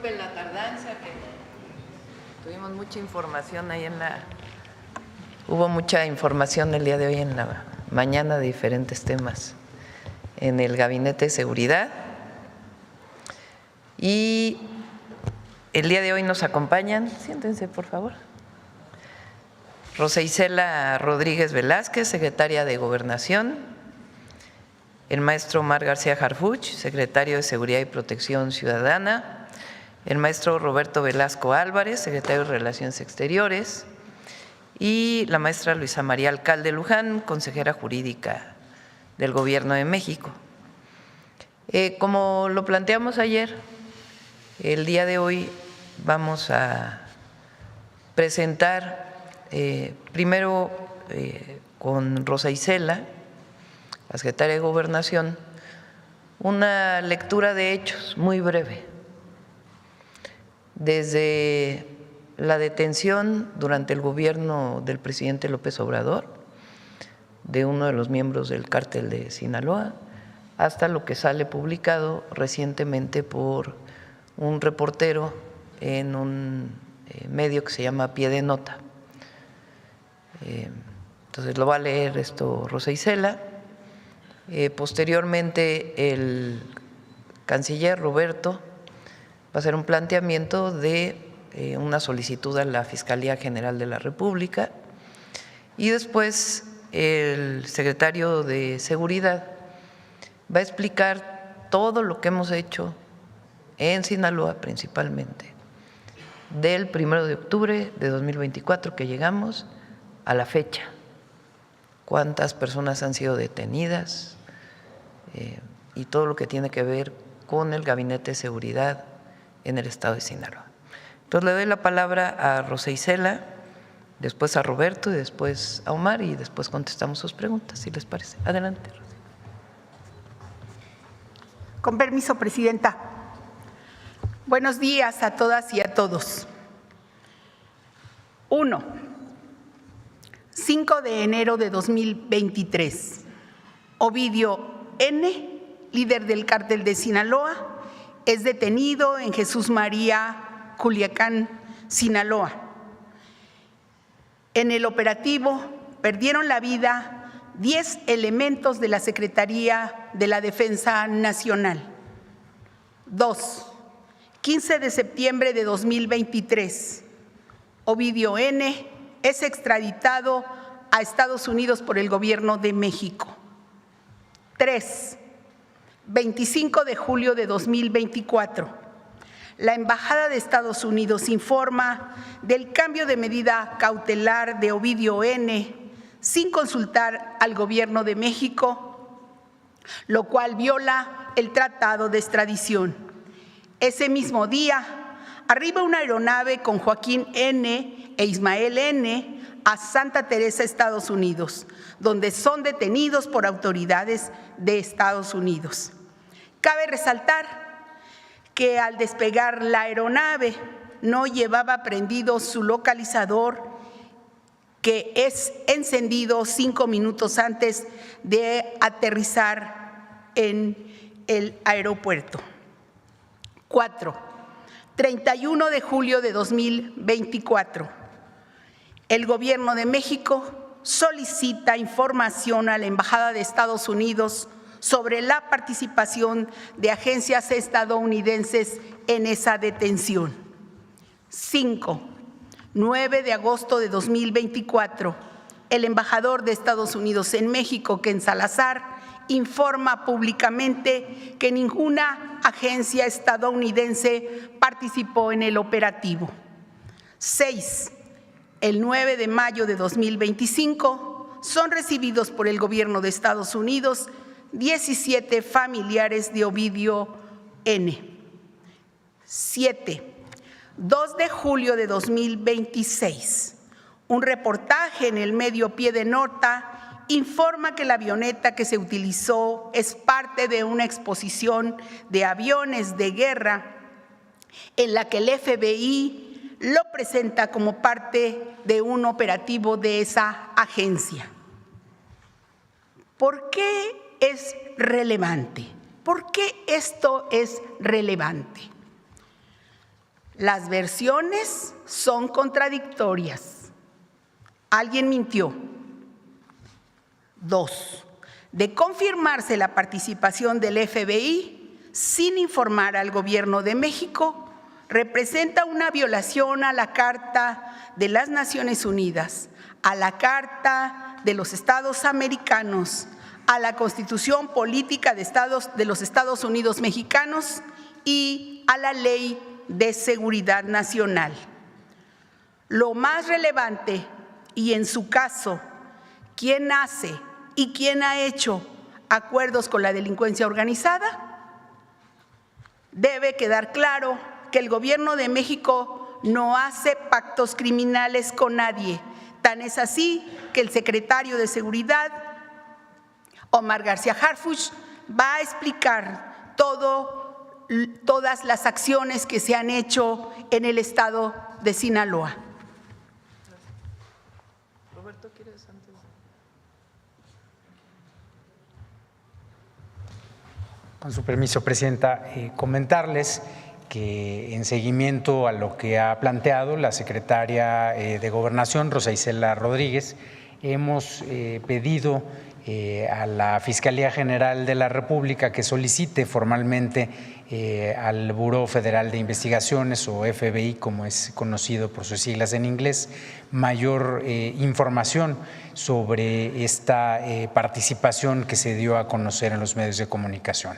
Disculpen la tardanza, que tuvimos mucha información ahí Hubo mucha información el día de hoy en la mañana de diferentes temas en el Gabinete de Seguridad. Y el día de hoy nos acompañan, siéntense por favor, Rosa Isela Rodríguez Velázquez, secretaria de Gobernación, el maestro Omar García Harfuch, secretario de Seguridad y Protección Ciudadana, el maestro Roberto Velasco Álvarez, secretario de Relaciones Exteriores, y la maestra Luisa María Alcalde Luján, consejera jurídica del Gobierno de México. Como lo planteamos ayer, el día de hoy vamos a presentar primero con Rosa Isela, la secretaria de Gobernación, una lectura de hechos muy breve. Desde la detención durante el gobierno del presidente López Obrador de uno de los miembros del cártel de Sinaloa, hasta lo que sale publicado recientemente por un reportero en un medio que se llama Pie de Nota. Entonces lo va a leer esto Rosa Isela. Posteriormente el canciller Roberto va a hacer un planteamiento de una solicitud a la Fiscalía General de la República, y después el secretario de Seguridad va a explicar todo lo que hemos hecho en Sinaloa principalmente, del 1 de octubre de 2024 que llegamos a la fecha, cuántas personas han sido detenidas y todo lo que tiene que ver con el Gabinete de Seguridad en el estado de Sinaloa. Entonces le doy la palabra a Rosa Isela, después a Roberto y después a Omar, y después contestamos sus preguntas, si les parece. Adelante, Rosa. Con permiso, presidenta. Buenos días a todas y a todos. 1. 5 de enero de 2023. Ovidio N., líder del cártel de Sinaloa, es detenido en Jesús María, Culiacán, Sinaloa. En el operativo perdieron la vida 10 elementos de la Secretaría de la Defensa Nacional. 2. 15 de septiembre de 2023. Ovidio N. es extraditado a Estados Unidos por el Gobierno de México. 3. 25 de julio de 2024. La Embajada de Estados Unidos informa del cambio de medida cautelar de Ovidio N. sin consultar al Gobierno de México, lo cual viola el Tratado de Extradición. Ese mismo día, arriba una aeronave con Joaquín N. e Ismael N. a Santa Teresa, Estados Unidos, donde son detenidos por autoridades de Estados Unidos. Cabe resaltar que al despegar la aeronave no llevaba prendido su localizador, que es encendido 5 minutos antes de aterrizar en el aeropuerto. 4. 31 de julio de 2024. El Gobierno de México solicita información a la Embajada de Estados Unidos sobre la participación de agencias estadounidenses en esa detención. 5. 9 de agosto de 2024. El embajador de Estados Unidos en México, Ken Salazar, informa públicamente que ninguna agencia estadounidense participó en el operativo. 6. El 9 de mayo de 2025 son recibidos por el Gobierno de Estados Unidos 17 familiares de Ovidio N. 7. 2 de julio de 2026. Un reportaje en el medio Pie de Nota informa que la avioneta que se utilizó es parte de una exposición de aviones de guerra en la que el FBI lo presenta como parte de un operativo de esa agencia. ¿Por qué es relevante? ¿Por qué esto es relevante? Las versiones son contradictorias. Alguien mintió. 2. De confirmarse la participación del FBI sin informar al Gobierno de México, representa una violación a la Carta de las Naciones Unidas, a la Carta de los Estados Americanos, a la Constitución Política de los Estados Unidos Mexicanos y a la Ley de Seguridad Nacional. Lo más relevante, y en su caso, ¿quién hace y quién ha hecho acuerdos con la delincuencia organizada? Debe quedar claro que el Gobierno de México no hace pactos criminales con nadie. Tan es así que el secretario de Seguridad, Omar García Harfuch, va a explicar todas las acciones que se han hecho en el estado de Sinaloa. Roberto, ¿quieres antes? Con su permiso, Presidenta, comentarles que en seguimiento a lo que ha planteado la secretaria de Gobernación, Rosa Isela Rodríguez, hemos pedido a la Fiscalía General de la República que solicite formalmente al Buró Federal de Investigaciones, o FBI, como es conocido por sus siglas en inglés, mayor información sobre esta participación que se dio a conocer en los medios de comunicación.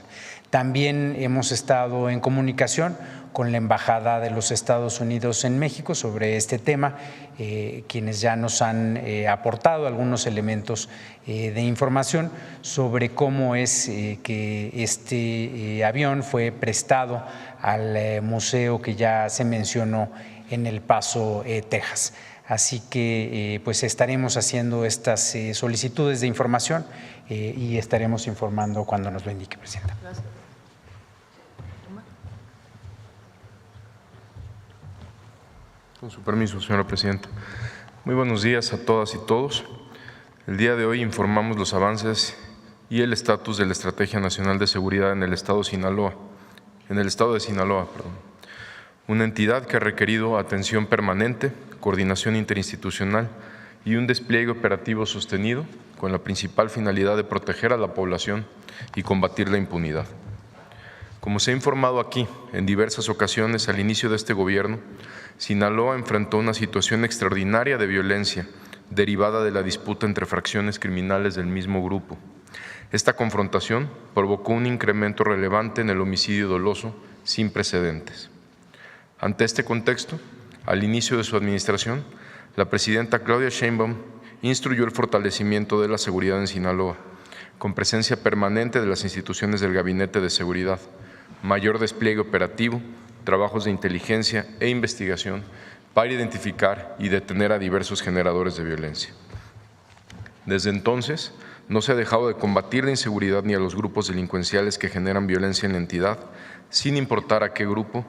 También hemos estado en comunicación con la Embajada de los Estados Unidos en México sobre este tema, quienes ya nos han aportado algunos elementos de información sobre cómo es que este avión fue prestado al museo que ya se mencionó en El Paso, Texas. Así que pues estaremos haciendo estas solicitudes de información y estaremos informando cuando nos lo indique, Presidenta. Gracias. Con su permiso, señora Presidenta. Muy buenos días a todas y todos. El día de hoy informamos los avances y el estatus de la Estrategia Nacional de Seguridad en el estado de Sinaloa, una entidad que ha requerido atención permanente, coordinación interinstitucional y un despliegue operativo sostenido con la principal finalidad de proteger a la población y combatir la impunidad. Como se ha informado aquí en diversas ocasiones al inicio de este gobierno, Sinaloa enfrentó una situación extraordinaria de violencia derivada de la disputa entre fracciones criminales del mismo grupo. Esta confrontación provocó un incremento relevante en el homicidio doloso sin precedentes. Ante este contexto, al inicio de su administración, la presidenta Claudia Sheinbaum instruyó el fortalecimiento de la seguridad en Sinaloa, con presencia permanente de las instituciones del Gabinete de Seguridad, mayor despliegue operativo, trabajos de inteligencia e investigación para identificar y detener a diversos generadores de violencia. Desde entonces, no se ha dejado de combatir la inseguridad ni a los grupos delincuenciales que generan violencia en la entidad, sin importar a qué grupo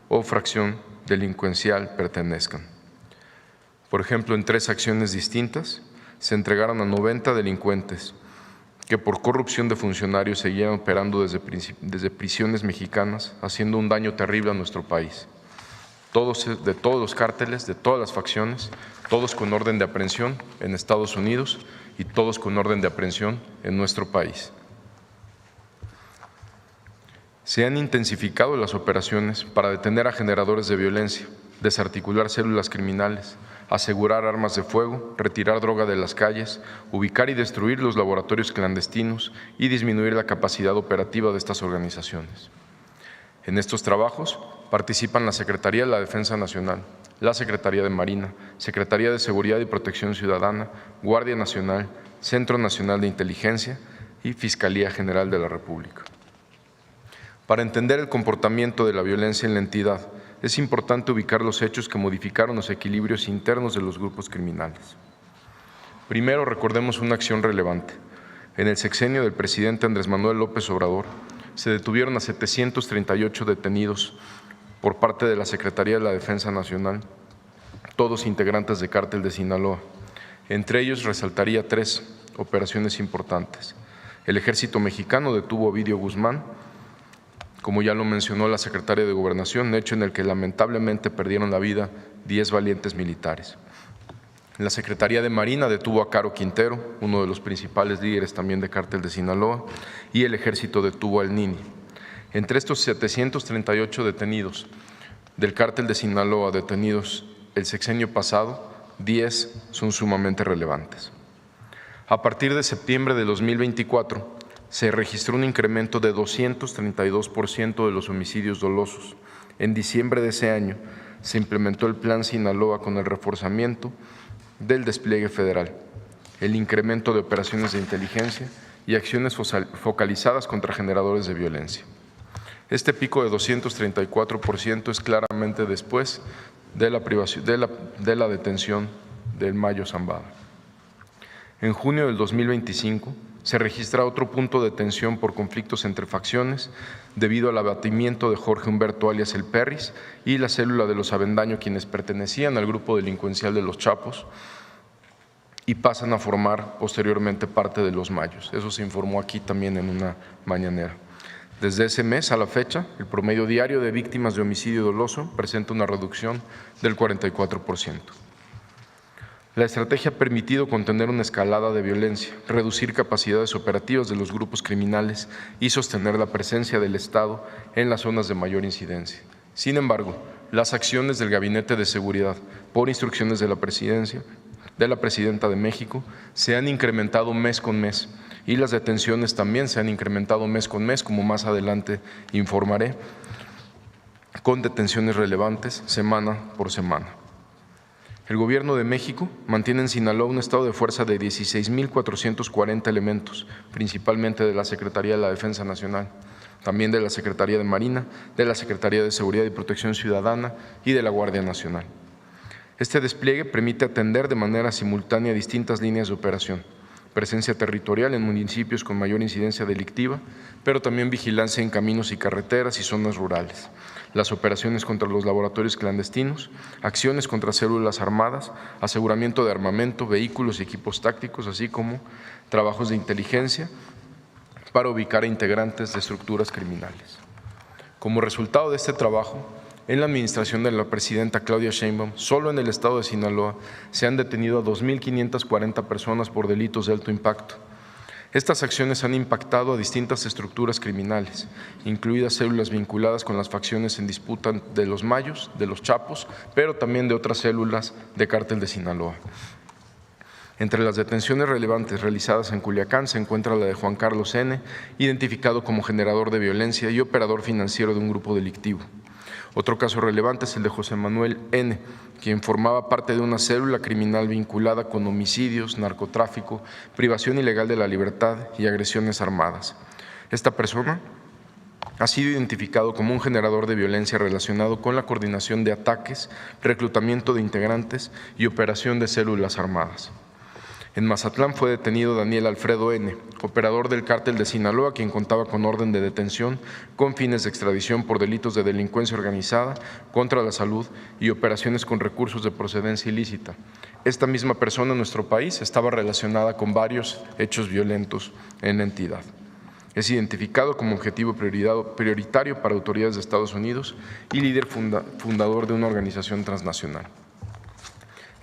o fracción delincuencial pertenezcan. Por ejemplo, en 3 acciones distintas, se entregaron a 90 delincuentes que por corrupción de funcionarios seguían operando desde prisiones mexicanas, haciendo un daño terrible a nuestro país. De todos los cárteles, de todas las facciones, todos con orden de aprehensión en Estados Unidos y todos con orden de aprehensión en nuestro país. Se han intensificado las operaciones para detener a generadores de violencia, desarticular células criminales, asegurar armas de fuego, retirar droga de las calles, ubicar y destruir los laboratorios clandestinos y disminuir la capacidad operativa de estas organizaciones. En estos trabajos participan la Secretaría de la Defensa Nacional, la Secretaría de Marina, Secretaría de Seguridad y Protección Ciudadana, Guardia Nacional, Centro Nacional de Inteligencia y Fiscalía General de la República. Para entender el comportamiento de la violencia en la entidad, es importante ubicar los hechos que modificaron los equilibrios internos de los grupos criminales. Primero, recordemos una acción relevante. En el sexenio del presidente Andrés Manuel López Obrador, se detuvieron a 738 detenidos por parte de la Secretaría de la Defensa Nacional, todos integrantes de Cártel de Sinaloa. Entre ellos resaltaría 3 operaciones importantes. El Ejército Mexicano detuvo a Ovidio Guzmán, como ya lo mencionó la secretaria de Gobernación, hecho en el que lamentablemente perdieron la vida 10 valientes militares. La Secretaría de Marina detuvo a Caro Quintero, uno de los principales líderes también de Cártel de Sinaloa, y el Ejército detuvo al Nini. Entre estos 738 detenidos del Cártel de Sinaloa detenidos el sexenio pasado, 10 son sumamente relevantes. A partir de septiembre de 2024, se registró un incremento de 232% de los homicidios dolosos. En diciembre de ese año se implementó el Plan Sinaloa con el reforzamiento del despliegue federal, el incremento de operaciones de inteligencia y acciones focalizadas contra generadores de violencia. Este pico de 234% es claramente después de la detención del Mayo Zambada. En junio del 2025 se registra otro punto de tensión por conflictos entre facciones debido al abatimiento de Jorge Humberto alias El Perris y la célula de los Avendaño, quienes pertenecían al grupo delincuencial de los Chapos y pasan a formar posteriormente parte de los Mayos. Eso se informó aquí también en una mañanera. Desde ese mes a la fecha, el promedio diario de víctimas de homicidio doloso presenta una reducción del 44%. La estrategia ha permitido contener una escalada de violencia, reducir capacidades operativas de los grupos criminales y sostener la presencia del Estado en las zonas de mayor incidencia. Sin embargo, las acciones del Gabinete de Seguridad, por instrucciones de la Presidenta de México, se han incrementado mes con mes y las detenciones también se han incrementado mes con mes, como más adelante informaré, con detenciones relevantes semana por semana. El Gobierno de México mantiene en Sinaloa un estado de fuerza de 16,440 elementos, principalmente de la Secretaría de la Defensa Nacional, también de la Secretaría de Marina, de la Secretaría de Seguridad y Protección Ciudadana y de la Guardia Nacional. Este despliegue permite atender de manera simultánea distintas líneas de operación, presencia territorial en municipios con mayor incidencia delictiva, pero también vigilancia en caminos y carreteras y zonas rurales, las operaciones contra los laboratorios clandestinos, acciones contra células armadas, aseguramiento de armamento, vehículos y equipos tácticos, así como trabajos de inteligencia para ubicar a integrantes de estructuras criminales. Como resultado de este trabajo, en la administración de la presidenta Claudia Sheinbaum, solo en el estado de Sinaloa se han detenido a 2,540 personas por delitos de alto impacto. Estas acciones han impactado a distintas estructuras criminales, incluidas células vinculadas con las facciones en disputa de los Mayos, de los Chapos, pero también de otras células de Cártel de Sinaloa. Entre las detenciones relevantes realizadas en Culiacán se encuentra la de Juan Carlos N., identificado como generador de violencia y operador financiero de un grupo delictivo. Otro caso relevante es el de José Manuel N., quien formaba parte de una célula criminal vinculada con homicidios, narcotráfico, privación ilegal de la libertad y agresiones armadas. Esta persona ha sido identificado como un generador de violencia relacionado con la coordinación de ataques, reclutamiento de integrantes y operación de células armadas. En Mazatlán fue detenido Daniel Alfredo N., operador del Cártel de Sinaloa, quien contaba con orden de detención con fines de extradición por delitos de delincuencia organizada, contra la salud y operaciones con recursos de procedencia ilícita. Esta misma persona en nuestro país estaba relacionada con varios hechos violentos en la entidad. Es identificado como objetivo prioritario para autoridades de Estados Unidos y líder fundador de una organización transnacional.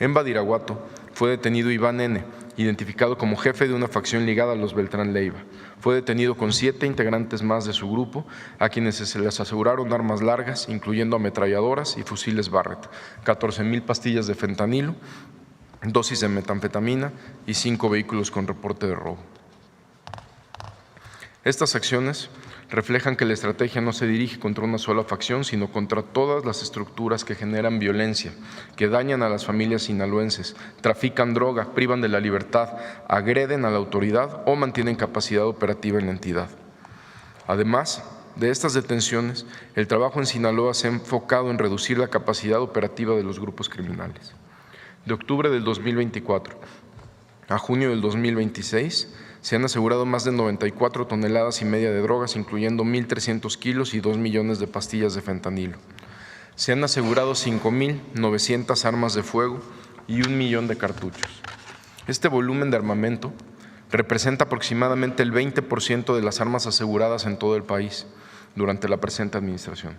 En Badiraguato fue detenido Iván N., identificado como jefe de una facción ligada a los Beltrán Leiva. Fue detenido con 7 integrantes más de su grupo, a quienes se les aseguraron armas largas, incluyendo ametralladoras y fusiles Barrett, 14,000 pastillas de fentanilo, dosis de metanfetamina y 5 vehículos con reporte de robo. Estas acciones reflejan que la estrategia no se dirige contra una sola facción, sino contra todas las estructuras que generan violencia, que dañan a las familias sinaloenses, trafican droga, privan de la libertad, agreden a la autoridad o mantienen capacidad operativa en la entidad. Además de estas detenciones, el trabajo en Sinaloa se ha enfocado en reducir la capacidad operativa de los grupos criminales. De octubre del 2024 a junio del 2026, se han asegurado más de 94,5 toneladas de drogas, incluyendo 1,300 kilos y 2 millones de pastillas de fentanilo. Se han asegurado 5,900 armas de fuego y 1 millón de cartuchos. Este volumen de armamento representa aproximadamente el 20% de las armas aseguradas en todo el país durante la presente administración,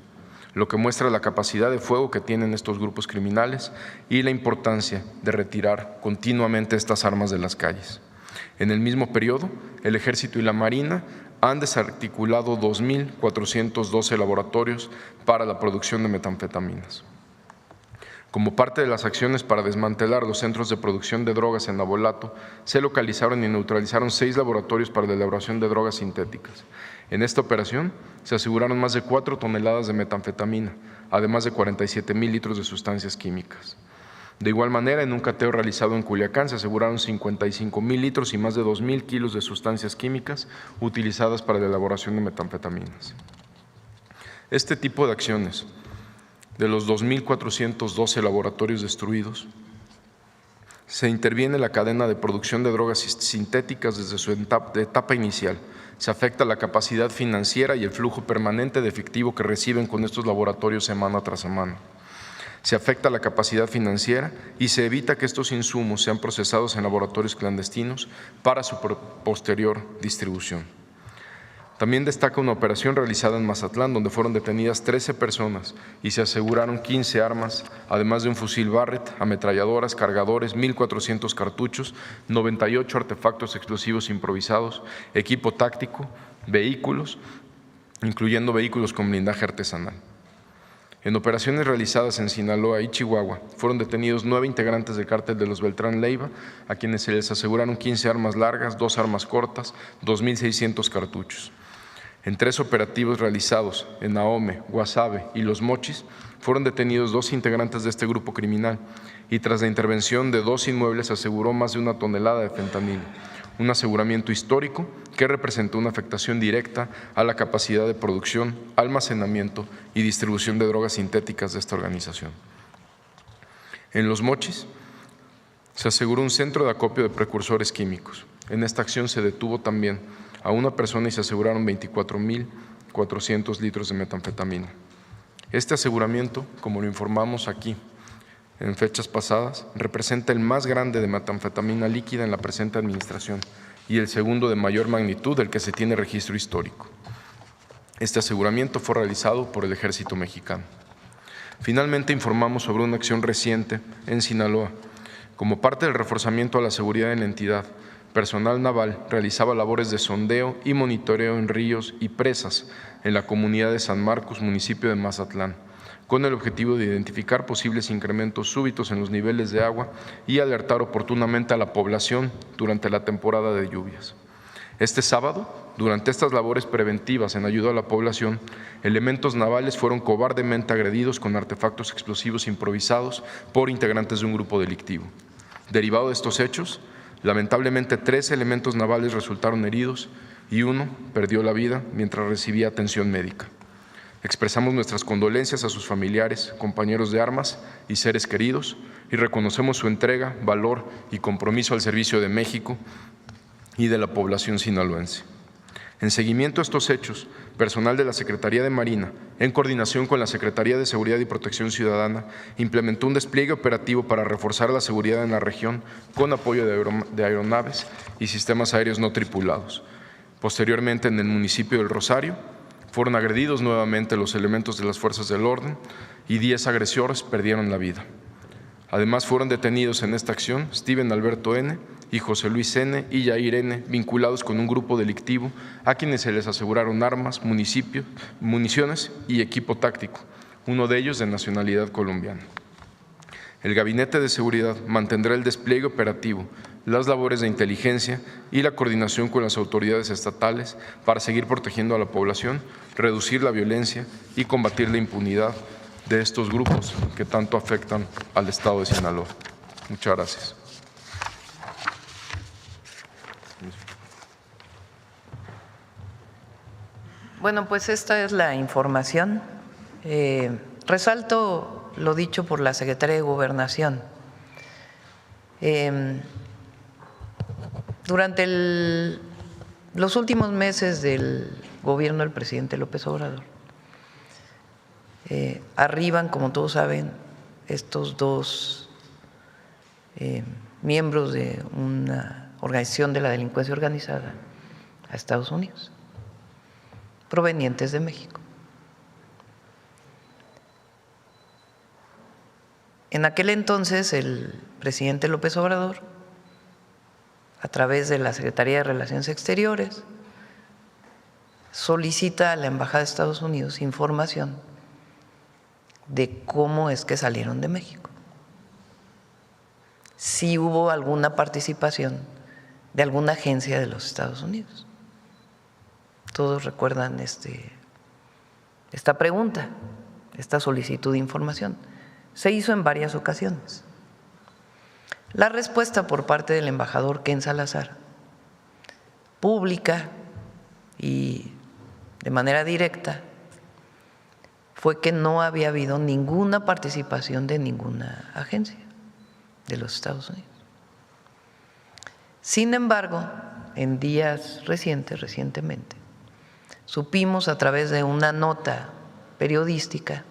lo que muestra la capacidad de fuego que tienen estos grupos criminales y la importancia de retirar continuamente estas armas de las calles. En el mismo periodo, el Ejército y la Marina han desarticulado 2.412 laboratorios para la producción de metanfetaminas. Como parte de las acciones para desmantelar los centros de producción de drogas en Navolato, se localizaron y neutralizaron 6 laboratorios para la elaboración de drogas sintéticas. En esta operación se aseguraron más de 4 toneladas de metanfetamina, además de 47,000 litros de sustancias químicas. De igual manera, en un cateo realizado en Culiacán se aseguraron 55,000 litros y más de 2,000 kilos de sustancias químicas utilizadas para la elaboración de metanfetaminas. Este tipo de acciones, de los 2.412 laboratorios destruidos, se interviene en la cadena de producción de drogas sintéticas desde su etapa inicial. Se afecta la capacidad financiera y el flujo permanente de efectivo que reciben con estos laboratorios semana tras semana. Se afecta la capacidad financiera y se evita que estos insumos sean procesados en laboratorios clandestinos para su posterior distribución. También destaca una operación realizada en Mazatlán, donde fueron detenidas 13 personas y se aseguraron 15 armas, además de un fusil Barrett, ametralladoras, cargadores, 1.400 cartuchos, 98 artefactos explosivos improvisados, equipo táctico, vehículos, incluyendo vehículos con blindaje artesanal. En operaciones realizadas en Sinaloa y Chihuahua, fueron detenidos 9 integrantes del cártel de los Beltrán Leiva, a quienes se les aseguraron 15 armas largas, 2 armas cortas, 2.600 cartuchos. En 3 operativos realizados en Ahome, Guasave y Los Mochis, fueron detenidos 2 integrantes de este grupo criminal y tras la intervención de 2 inmuebles se aseguró más de 1 tonelada de fentanilo, un aseguramiento histórico que representó una afectación directa a la capacidad de producción, almacenamiento y distribución de drogas sintéticas de esta organización. En Los Mochis se aseguró un centro de acopio de precursores químicos. En esta acción se detuvo también a una persona y se aseguraron 24,400 litros de metanfetamina. Este aseguramiento, como lo informamos aquí en fechas pasadas, representa el más grande de metanfetamina líquida en la presente administración y el segundo de mayor magnitud del que se tiene registro histórico. Este aseguramiento fue realizado por el Ejército Mexicano. Finalmente, informamos sobre una acción reciente en Sinaloa. Como parte del reforzamiento a la seguridad en la entidad, personal naval realizaba labores de sondeo y monitoreo en ríos y presas en la comunidad de San Marcos, municipio de Mazatlán, con el objetivo de identificar posibles incrementos súbitos en los niveles de agua y alertar oportunamente a la población durante la temporada de lluvias. Este sábado, durante estas labores preventivas en ayuda a la población, elementos navales fueron cobardemente agredidos con artefactos explosivos improvisados por integrantes de un grupo delictivo. Derivado de estos hechos, lamentablemente 3 elementos navales resultaron heridos y 1 perdió la vida mientras recibía atención médica. Expresamos nuestras condolencias a sus familiares, compañeros de armas y seres queridos y reconocemos su entrega, valor y compromiso al servicio de México y de la población sinaloense. En seguimiento a estos hechos, personal de la Secretaría de Marina, en coordinación con la Secretaría de Seguridad y Protección Ciudadana, implementó un despliegue operativo para reforzar la seguridad en la región con apoyo de aeronaves y sistemas aéreos no tripulados. Posteriormente, en el municipio del Rosario, fueron agredidos nuevamente los elementos de las fuerzas del orden y 10 agresores perdieron la vida. Además, fueron detenidos en esta acción Steven Alberto N. y José Luis N. y Yair N., vinculados con un grupo delictivo a quienes se les aseguraron armas, municiones y equipo táctico, uno de ellos de nacionalidad colombiana. El Gabinete de Seguridad mantendrá el despliegue operativo, las labores de inteligencia y la coordinación con las autoridades estatales para seguir protegiendo a la población, reducir la violencia y combatir la impunidad de estos grupos que tanto afectan al estado de Sinaloa. Muchas gracias. Bueno, pues esta es la información. Resalto lo dicho por la Secretaría de Gobernación. Durante los últimos meses del gobierno del presidente López Obrador, arriban, como todos saben, estos 2 miembros de una organización de la delincuencia organizada a Estados Unidos, provenientes de México. En aquel entonces el presidente López Obrador, a través de la Secretaría de Relaciones Exteriores, solicita a la Embajada de Estados Unidos información de cómo es que salieron de México. Si hubo alguna participación de alguna agencia de los Estados Unidos. Todos recuerdan esta pregunta, esta solicitud de información. Se hizo en varias ocasiones. La respuesta por parte del embajador Ken Salazar, pública y de manera directa, fue que no había habido ninguna participación de ninguna agencia de los Estados Unidos. Sin embargo, en días recientemente, supimos a través de una nota periodística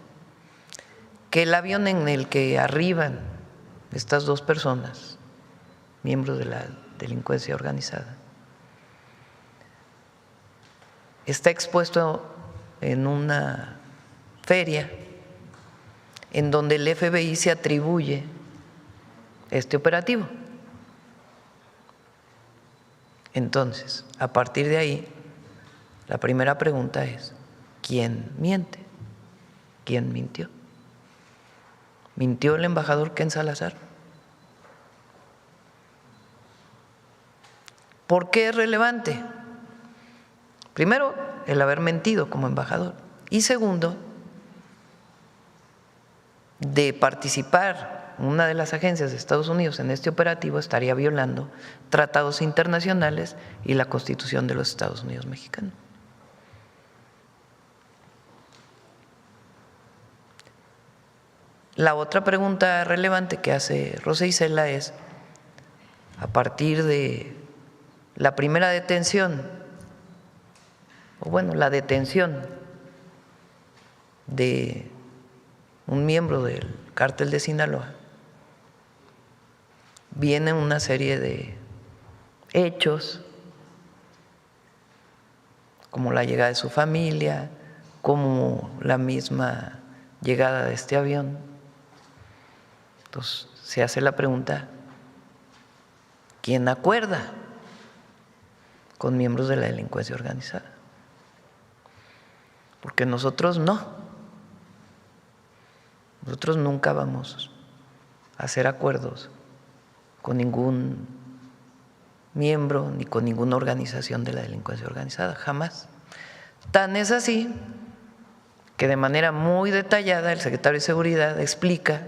que el avión en el que arriban estas dos personas, miembros de la delincuencia organizada, está expuesto en una feria en donde el FBI se atribuye este operativo. Entonces, a partir de ahí, la primera pregunta es, ¿quién miente? ¿Quién mintió? ¿Mintió el embajador Ken Salazar? ¿Por qué es relevante? Primero, el haber mentido como embajador. Y segundo, de participar una de las agencias de Estados Unidos en este operativo estaría violando tratados internacionales y la Constitución de los Estados Unidos mexicanos. La otra pregunta relevante que hace Rosa Isela es, a partir de la primera detención, o bueno, la detención de un miembro del cártel de Sinaloa, viene una serie de hechos, como la llegada de su familia, como la misma llegada de este avión. Entonces se hace la pregunta, ¿quién acuerda con miembros de la delincuencia organizada? Porque nosotros no. Nosotros nunca vamos a hacer acuerdos con ningún miembro ni con ninguna organización de la delincuencia organizada, jamás. Tan es así que de manera muy detallada el secretario de Seguridad explica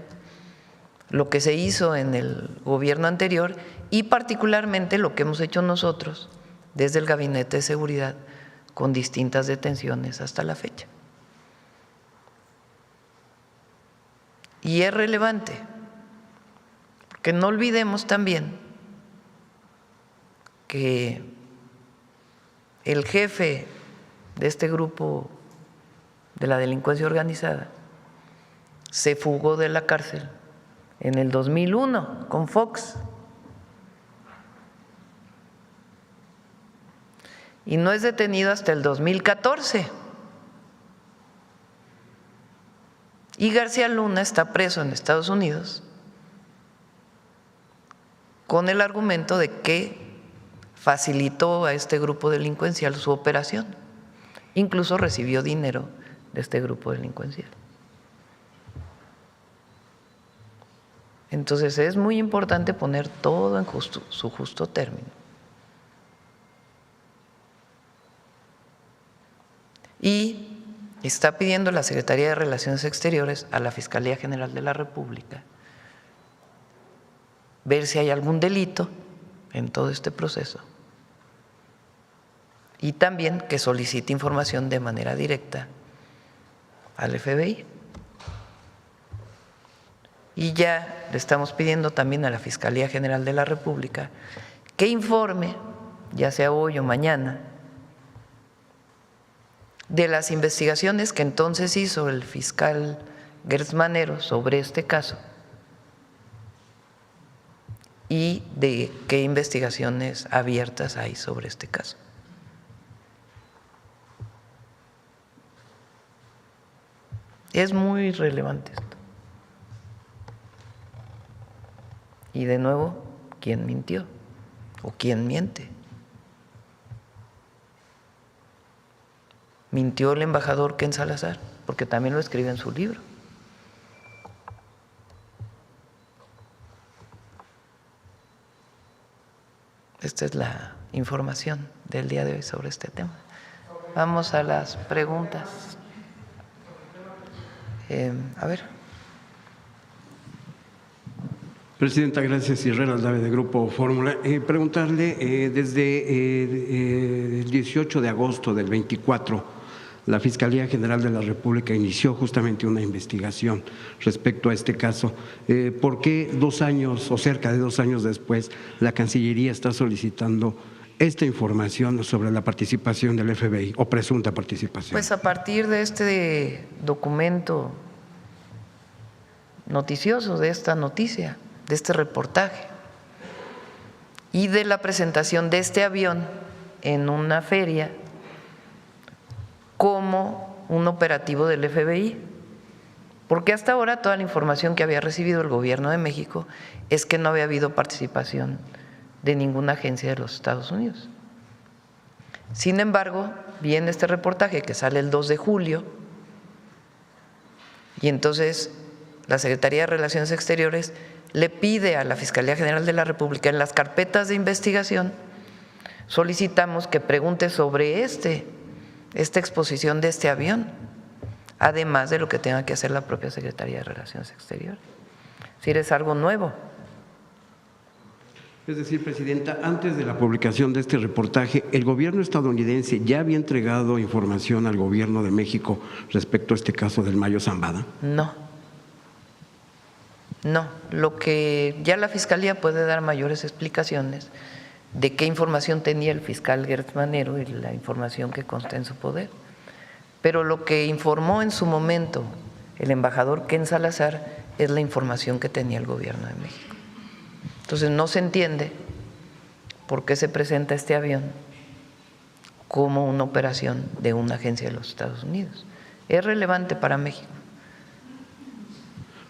lo que se hizo en el gobierno anterior y particularmente lo que hemos hecho nosotros desde el Gabinete de Seguridad con distintas detenciones hasta la fecha. Y es relevante, porque no olvidemos también que el jefe de este grupo de la delincuencia organizada se fugó de la cárcel en el 2001 con Fox. Y no es detenido hasta el 2014. Y García Luna está preso en Estados Unidos con el argumento de que facilitó a este grupo delincuencial su operación. Incluso recibió dinero de este grupo delincuencial. Entonces es muy importante poner todo en su justo término. Y está pidiendo la Secretaría de Relaciones Exteriores a la Fiscalía General de la República ver si hay algún delito en todo este proceso y también que solicite información de manera directa al FBI. Y ya le estamos pidiendo también a la Fiscalía General de la República que informe, ya sea hoy o mañana, de las investigaciones que entonces hizo el fiscal Gertz Manero sobre este caso y de qué investigaciones abiertas hay sobre este caso. Es muy relevante esto. Y de nuevo, ¿quién mintió? ¿O quién miente? Mintió el embajador Ken Salazar, porque también lo escribe en su libro. Esta es la información del día de hoy sobre este tema. Vamos a las preguntas. A ver. Presidenta, gracias. Herrera Aldave, de Grupo Fórmula. Preguntarle, desde el 18 de agosto del 24, la Fiscalía General de la República inició justamente una investigación respecto a este caso. ¿Por qué 2 años o cerca de 2 años después la Cancillería está solicitando esta información sobre la participación del FBI o presunta participación? Pues a partir de este documento noticioso, de esta noticia, de este reportaje y de la presentación de este avión en una feria como un operativo del FBI, porque hasta ahora toda la información que había recibido el Gobierno de México es que no había habido participación de ninguna agencia de los Estados Unidos. Sin embargo, viene este reportaje que sale el 2 de julio y entonces la Secretaría de Relaciones Exteriores le pide a la Fiscalía General de la República, en las carpetas de investigación, solicitamos que pregunte sobre esta exposición de este avión, además de lo que tenga que hacer la propia Secretaría de Relaciones Exteriores. Es decir, es algo nuevo. Es decir, Presidenta, antes de la publicación de este reportaje, ¿el gobierno estadounidense ya había entregado información al gobierno de México respecto a este caso del Mayo Zambada? No, lo que ya la Fiscalía puede dar mayores explicaciones de qué información tenía el fiscal Gertz Manero y la información que consta en su poder. Pero lo que informó en su momento el embajador Ken Salazar es la información que tenía el Gobierno de México. Entonces no se entiende por qué se presenta este avión como una operación de una agencia de los Estados Unidos. Es relevante para México.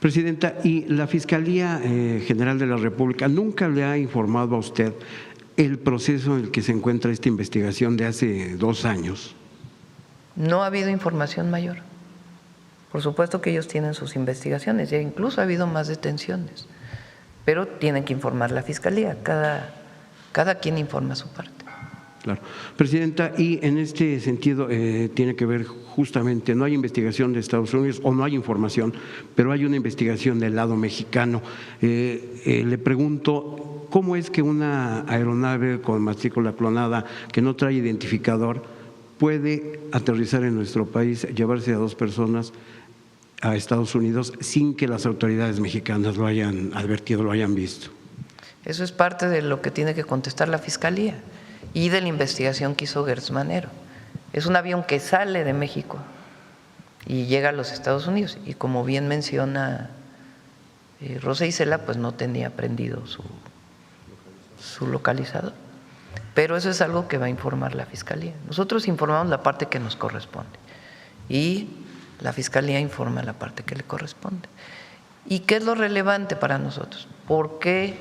Presidenta, ¿y la Fiscalía General de la República nunca le ha informado a usted el proceso en el que se encuentra esta investigación de hace 2 años? No ha habido información mayor. Por supuesto que ellos tienen sus investigaciones, ya incluso ha habido más detenciones, pero tienen que informar la Fiscalía, cada quien informa su parte. Claro. Presidenta, y en este sentido tiene que ver justamente, no hay investigación de Estados Unidos o no hay información, pero hay una investigación del lado mexicano. Le pregunto, ¿cómo es que una aeronave con matrícula clonada que no trae identificador puede aterrizar en nuestro país, llevarse a 2 personas a Estados Unidos sin que las autoridades mexicanas lo hayan advertido, lo hayan visto? Eso es parte de lo que tiene que contestar la Fiscalía y de la investigación que hizo Gertz Manero. Es un avión que sale de México y llega a los Estados Unidos y, como bien menciona Rosa Isela, pues no tenía prendido su localizador. Pero eso es algo que va a informar la Fiscalía. Nosotros informamos la parte que nos corresponde y la Fiscalía informa la parte que le corresponde. ¿Y qué es lo relevante para nosotros? Porque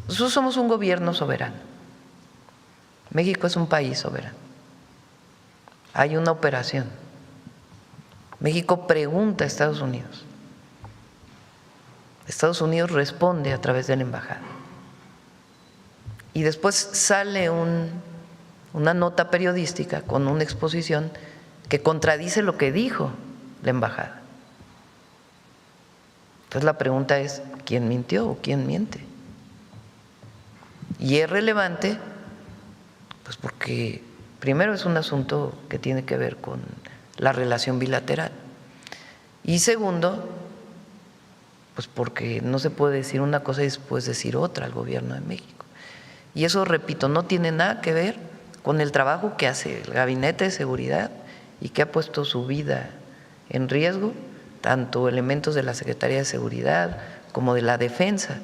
nosotros somos un gobierno soberano. México es un país soberano. Hay una operación. México pregunta a Estados Unidos. Estados Unidos responde a través de la embajada. Y después sale una nota periodística con una exposición que contradice lo que dijo la embajada. Entonces la pregunta es, ¿quién mintió o quién miente? Y es relevante pues porque primero es un asunto que tiene que ver con la relación bilateral y segundo, pues porque no se puede decir una cosa y después decir otra al Gobierno de México. Y eso, repito, no tiene nada que ver con el trabajo que hace el Gabinete de Seguridad y que ha puesto su vida en riesgo, tanto elementos de la Secretaría de Seguridad como de la Defensa,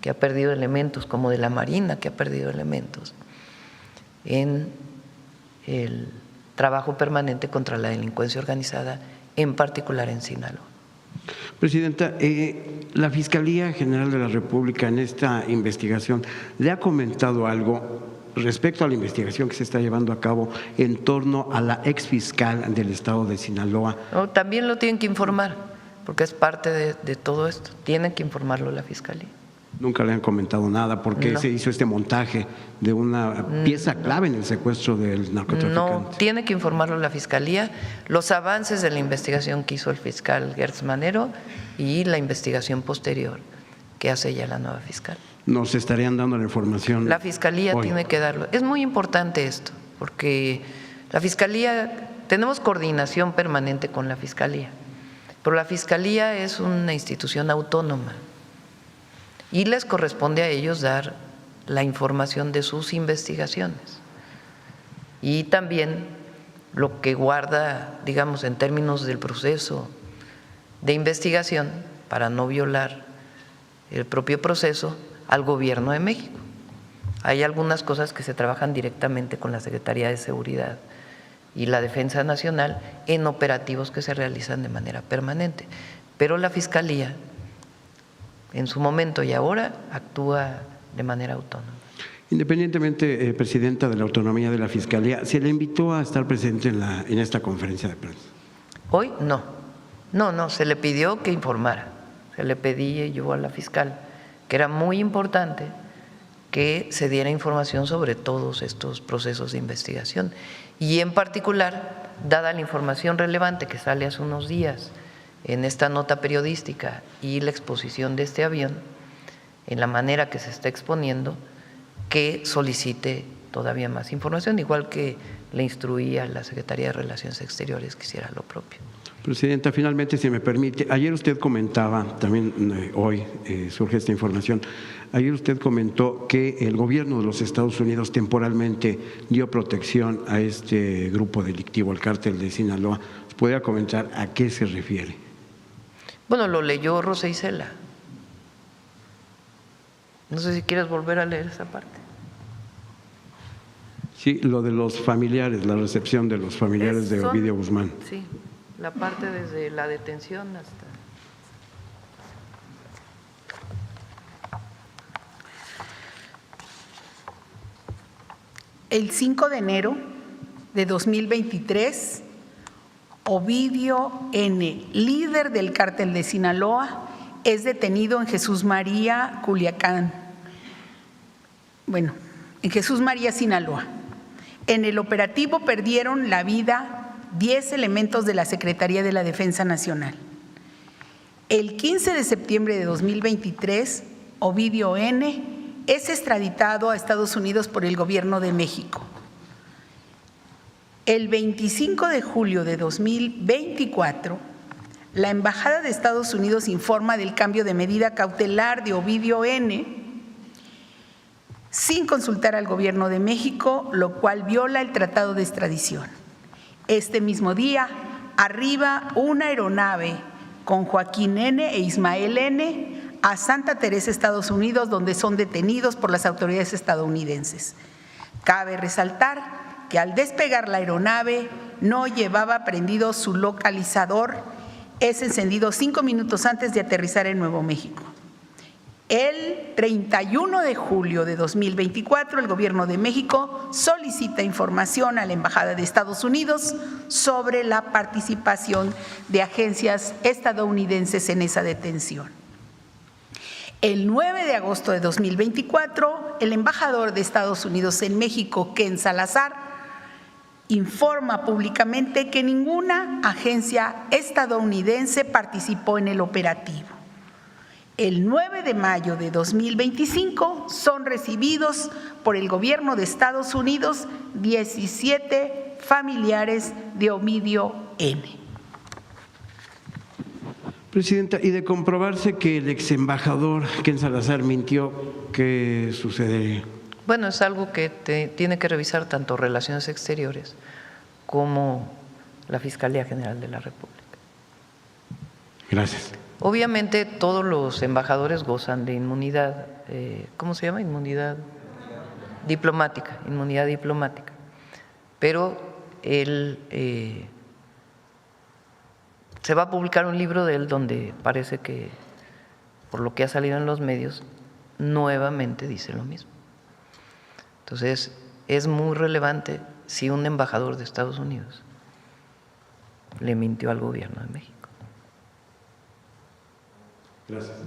que ha perdido elementos, como de la Marina, que ha perdido elementos en el trabajo permanente contra la delincuencia organizada, en particular en Sinaloa. Presidenta, la Fiscalía General de la República en esta investigación le ha comentado algo respecto a la investigación que se está llevando a cabo en torno a la exfiscal del estado de Sinaloa. No, también lo tienen que informar, porque es parte de todo esto. Tienen que informarlo la Fiscalía. Nunca le han comentado nada porque No. se hizo este montaje de una pieza clave en el secuestro del narcotraficante. No, tiene que informarlo la Fiscalía, los avances de la investigación que hizo el fiscal Gertz Manero y la investigación posterior que hace ya la nueva fiscal. Nos estarían dando la información. La Fiscalía hoy. tiene que darlo. Es muy importante esto, porque la Fiscalía, tenemos coordinación permanente con la Fiscalía, pero la Fiscalía es una institución autónoma y les corresponde a ellos dar la información de sus investigaciones y también lo que guarda, digamos, en términos del proceso de investigación para no violar el propio proceso al Gobierno de México. Hay algunas cosas que se trabajan directamente con la Secretaría de Seguridad y la Defensa Nacional en operativos que se realizan de manera permanente, pero la Fiscalía en su momento y ahora actúa de manera autónoma. Independientemente, Presidenta, de la autonomía de la Fiscalía, ¿se le invitó a estar presente en esta conferencia de prensa? Hoy no, se le pidió que informara, se le pedía yo a la fiscal que era muy importante que se diera información sobre todos estos procesos de investigación y en particular, dada la información relevante que sale hace unos días en esta nota periodística y la exposición de este avión, en la manera que se está exponiendo, que solicite todavía más información, igual que le instruía a la Secretaría de Relaciones Exteriores que hiciera lo propio. Presidenta, finalmente, si me permite, ayer usted comentaba, también hoy surge esta información, ayer usted comentó que el gobierno de los Estados Unidos temporalmente dio protección a este grupo delictivo, el cártel de Sinaloa. ¿Podría comentar a qué se refiere? Bueno, lo leyó Rosa Isela. No sé si quieres volver a leer esa parte. Sí, lo de los familiares, la recepción de los familiares de Ovidio Guzmán. Sí, la parte desde la detención hasta… El 5 de enero de 2023, Ovidio N., líder del cártel de Sinaloa, es detenido en Jesús María, Culiacán. Bueno, en Jesús María, Sinaloa. En el operativo perdieron la vida 10 elementos de la Secretaría de la Defensa Nacional. El 15 de septiembre de 2023, Ovidio N. es extraditado a Estados Unidos por el Gobierno de México. El 25 de julio de 2024, la Embajada de Estados Unidos informa del cambio de medida cautelar de Ovidio N. sin consultar al Gobierno de México, lo cual viola el Tratado de Extradición. Este mismo día, arriba una aeronave con Joaquín N. e Ismael N. a Santa Teresa, Estados Unidos, donde son detenidos por las autoridades estadounidenses. Cabe resaltar que al despegar la aeronave no llevaba prendido su localizador, es encendido 5 minutos antes de aterrizar en Nuevo México. El 31 de julio de 2024, el Gobierno de México solicita información a la Embajada de Estados Unidos sobre la participación de agencias estadounidenses en esa detención. El 9 de agosto de 2024, el embajador de Estados Unidos en México, Ken Salazar, informa públicamente que ninguna agencia estadounidense participó en el operativo. El 9 de mayo de 2025 son recibidos por el Gobierno de Estados Unidos 17 familiares de Ovidio N. Presidenta, y de comprobarse que el exembajador Ken Salazar mintió, ¿qué sucedería? Bueno, es algo que tiene que revisar tanto Relaciones Exteriores como la Fiscalía General de la República. Gracias. Obviamente todos los embajadores gozan de inmunidad, ¿cómo se llama? Inmunidad diplomática, pero él se va a publicar un libro de él donde parece que, por lo que ha salido en los medios, nuevamente dice lo mismo. Entonces, es muy relevante si un embajador de Estados Unidos le mintió al gobierno de México. Gracias.